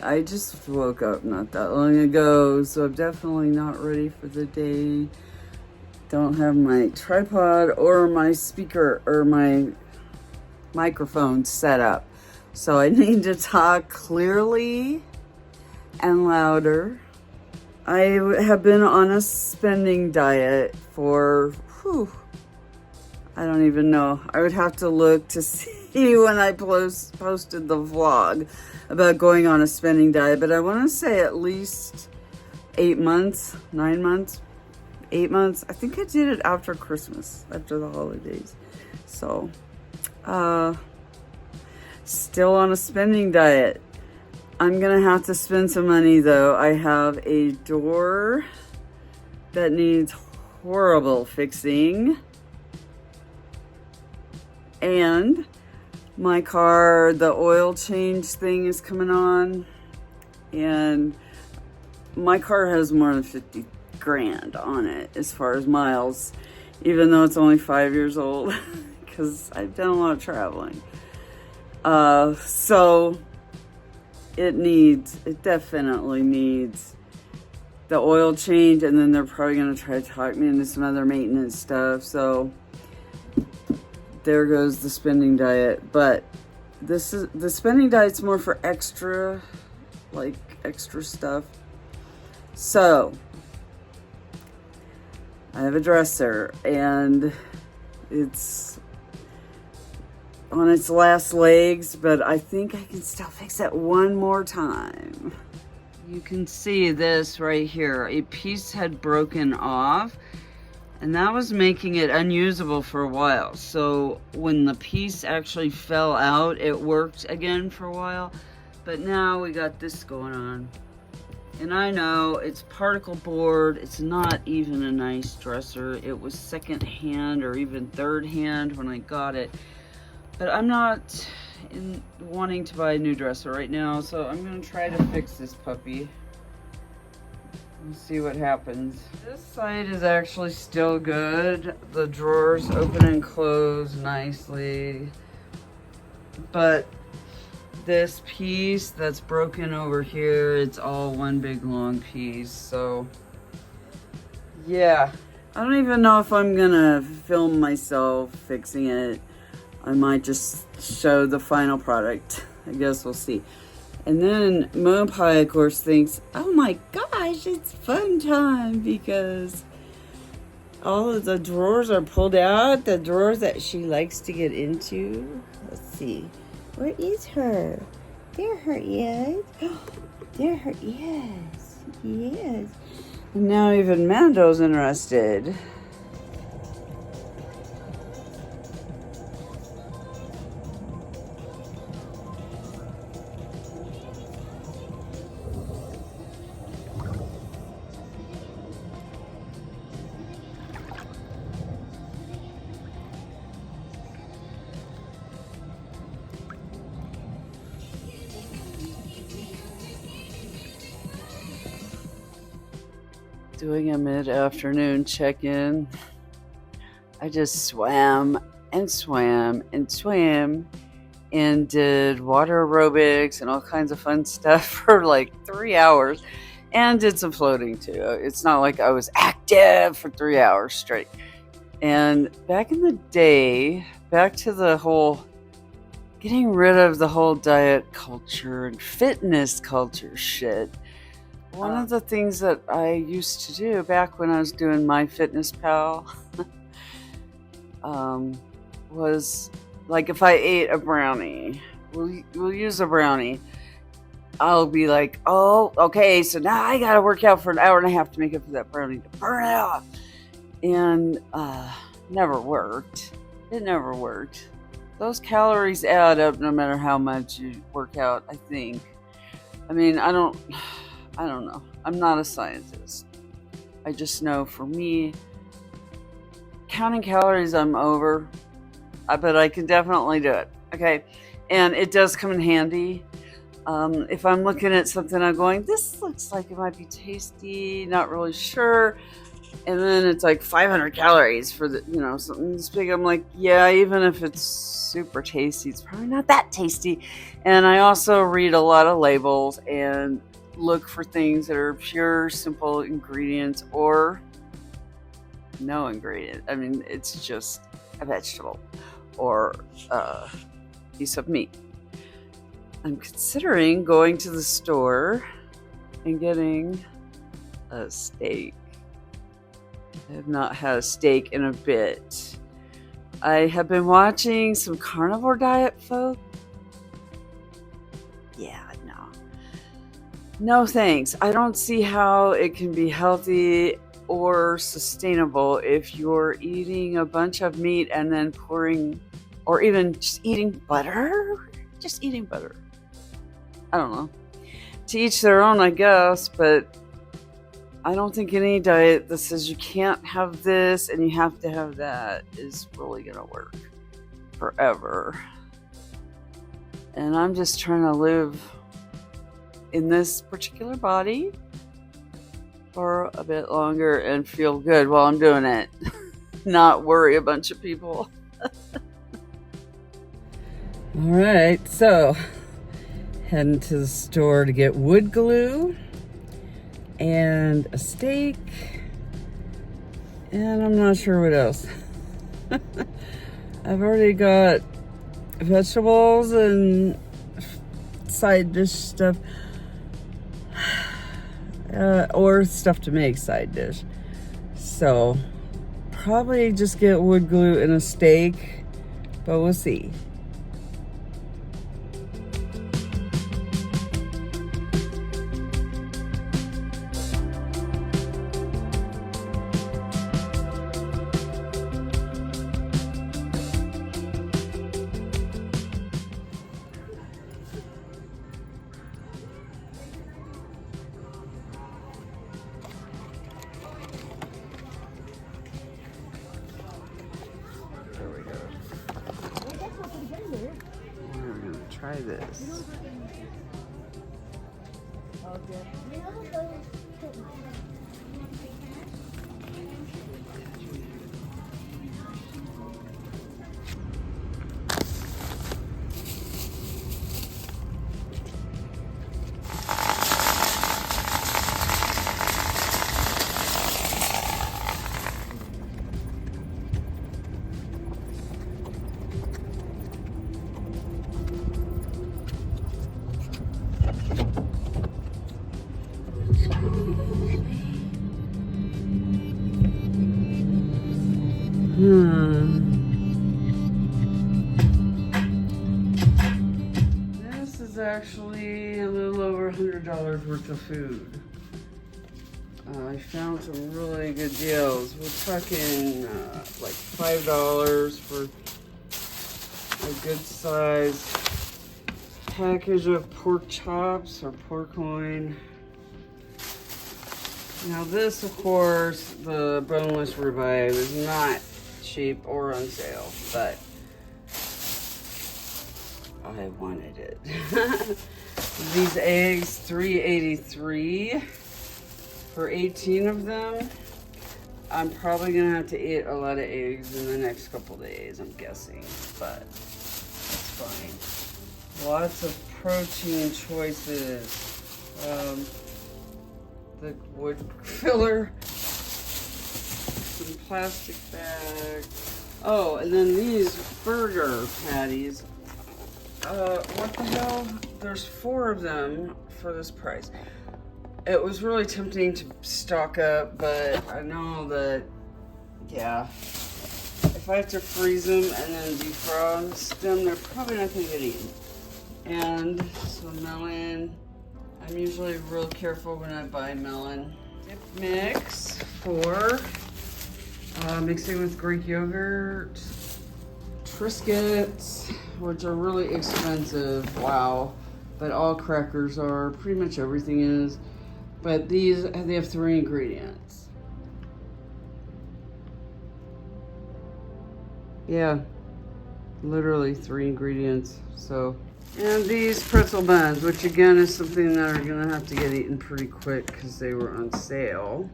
I just woke up not that long ago, so I'm definitely not ready for the day. Don't have my tripod or my speaker or my microphone set up. So I need to talk clearly and louder. I have been on a spending diet for, I don't even know. I would have to look to see when I posted the vlog about going on a spending diet, but I want to say at least 8 months, 9 months, 8 months. I think I did it after Christmas, after the holidays. So, still on a spending diet. I'm gonna have to spend some money though. I have a door that needs horrible fixing. And my car, the oil change thing is coming on. And my car has more than 50 grand on it as far as miles, even though it's only 5 years old, because I've done a lot of traveling. So it definitely needs the oil change, and then they're probably gonna try to talk me into some other maintenance stuff. So there goes the spending diet. But the spending diet's more for extra stuff. So I have a dresser and it's on its last legs, but I think I can still fix it one more time. You can see this right here. A piece had broken off, and that was making it unusable for a while. So when the piece actually fell out, it worked again for a while. But now we got this going on. And I know it's particle board. It's not even a nice dresser. It was second hand or even third hand when I got it. But I'm not wanting to buy a new dresser right now, so I'm gonna try to fix this puppy. Let's see what happens. This side is actually still good. The drawers open and close nicely. But this piece that's broken over here, it's all one big long piece. So yeah, I don't even know if I'm gonna film myself fixing it. I might just show the final product. I guess we'll see. And then Moonpie, of course, thinks, oh my gosh, it's fun time, because all of the drawers are pulled out, the drawers that she likes to get into. Let's see. Where is her? There her is. There her is. Yes. And now even Mando's interested. Doing a mid-afternoon check-in. I just swam and swam and swam and did water aerobics and all kinds of fun stuff for like 3 hours, and did some floating too. It's not like I was active for 3 hours straight. And back in the day, back to the whole getting rid of the whole diet culture and fitness culture shit. One of the things that I used to do back when I was doing MyFitnessPal was like, if I ate a brownie, we'll use a brownie, I'll be like, oh, okay, so now I gotta work out for an hour and a half to make up for that brownie, to burn it off. And never worked. It never worked. Those calories add up no matter how much you work out, I think. I mean, I don't know. I'm not a scientist. I just know for me, counting calories, I'm over. But I can definitely do it. Okay. And it does come in handy. If I'm looking at something, I'm going, this looks like it might be tasty, not really sure. And then it's like 500 calories for the, you know, something this big. I'm like, yeah, even if it's super tasty, it's probably not that tasty. And I also read a lot of labels and look for things that are pure, simple ingredients or no ingredient. I mean, it's just a vegetable or a piece of meat. I'm considering going to the store and getting a steak. I have not had a steak in a bit. I have been watching some carnivore diet folk. Yeah, no. No thanks. I don't see how it can be healthy or sustainable if you're eating a bunch of meat and then pouring, or even just eating butter. Just eating butter. I don't know. To each their own, I guess, but I don't think any diet that says you can't have this and you have to have that is really going to work forever. And I'm just trying to live in this particular body for a bit longer and feel good while I'm doing it. Not worry a bunch of people. All right, so heading to the store to get wood glue and a steak, and I'm not sure what else. I've already got vegetables and side dish stuff, or stuff to make side dish. So probably just get wood glue and a steak, but we'll see. Try this. This is actually a little over $100 worth of food. I found some really good deals. We're talking like $5 for a good size package of pork chops or pork loin. Now this, of course, the boneless ribeye is not cheap or on sale, but I wanted it. These eggs, $3.83 for 18 of them. I'm probably gonna have to eat a lot of eggs in the next couple days, I'm guessing, but that's fine. Lots of protein choices. The wood filler, some plastic bags. Oh, and then these burger patties. What the hell? There's 4 of them for this price. It was really tempting to stock up, but I know that, yeah, if I have to freeze them and then defrost them, they're probably not gonna get eaten. And some melon. I'm usually real careful when I buy melon. Dip mix for mixing with Greek yogurt. Triscuits, which are really expensive, wow. But all crackers are, pretty much everything is. But these, they have 3 ingredients. Yeah, literally 3 ingredients, so. And these pretzel buns, which again is something that are gonna have to get eaten pretty quick because they were on sale.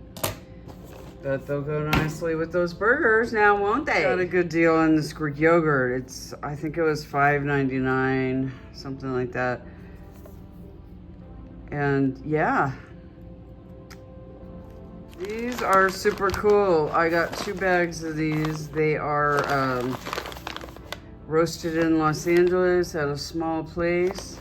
But they'll go nicely with those burgers now, won't they? Got a good deal on this Greek yogurt. I think it was $5.99, something like that. And yeah, these are super cool. I got 2 bags of these. They are roasted in Los Angeles at a small place.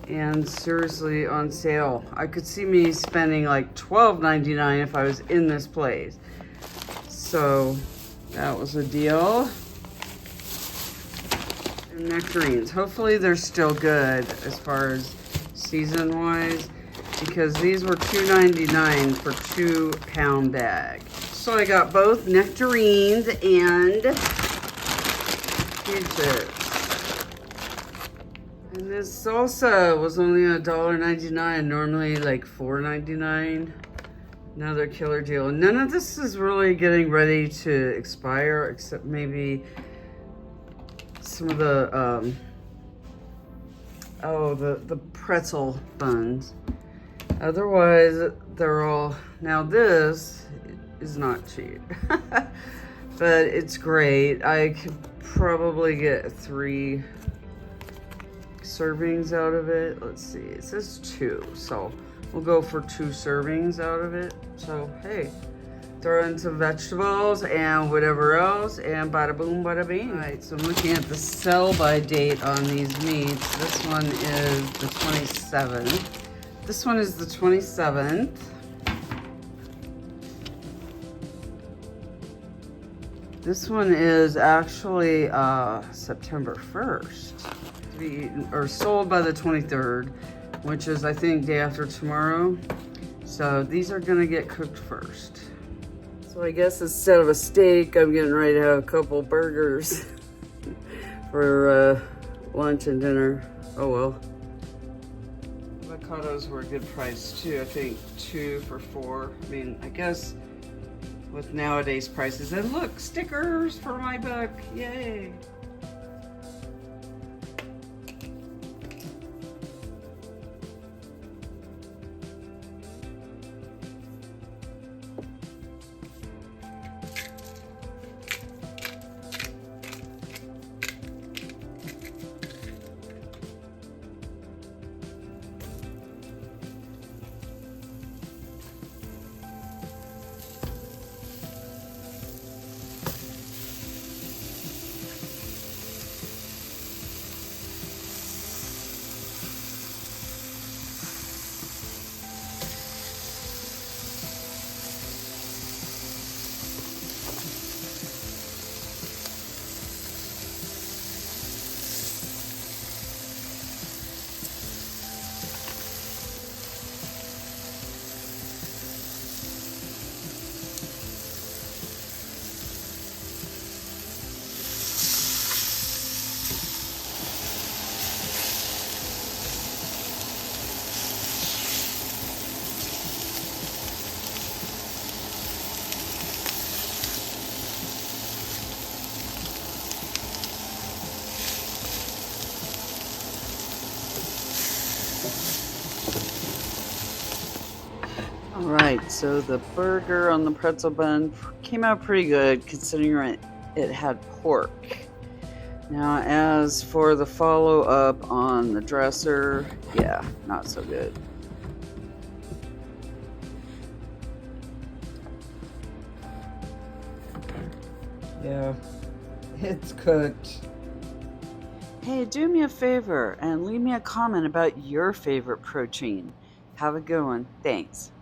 And seriously on sale. I could see me spending like $12.99 if I was in this place. So that was a deal. And nectarines. Hopefully they're still good as far as season wise, because these were $2.99 for 2-pound bag. So I got both nectarines and peaches. And this salsa was only $1.99, normally like $4.99. Another killer deal. None of this is really getting ready to expire, except maybe some of the the pretzel buns. Otherwise, they're all, now this is not cheap, but it's great. I could probably get 3 servings out of it. Let's see, it says 2, so we'll go for 2 servings out of it. So hey, throw in some vegetables and whatever else, and bada boom, bada bing. All right, so I'm looking at the sell-by date on these meats. This one is the 27th. This one is the 27th. This one is actually September 1st. To be eaten, or sold by the 23rd, which is I think day after tomorrow. So these are gonna get cooked first. So I guess instead of a steak, I'm getting ready to have a couple burgers for lunch and dinner. Oh well. Avocados were a good price too. I think 2 for $4. I mean, I guess with nowadays prices. And look, stickers for my book. Yay. All right, so the burger on the pretzel bun came out pretty good considering it had pork. Now, as for the follow-up on the dresser, yeah, not so good. Yeah, it's cooked. Hey, do me a favor and leave me a comment about your favorite protein. Have a good one. Thanks.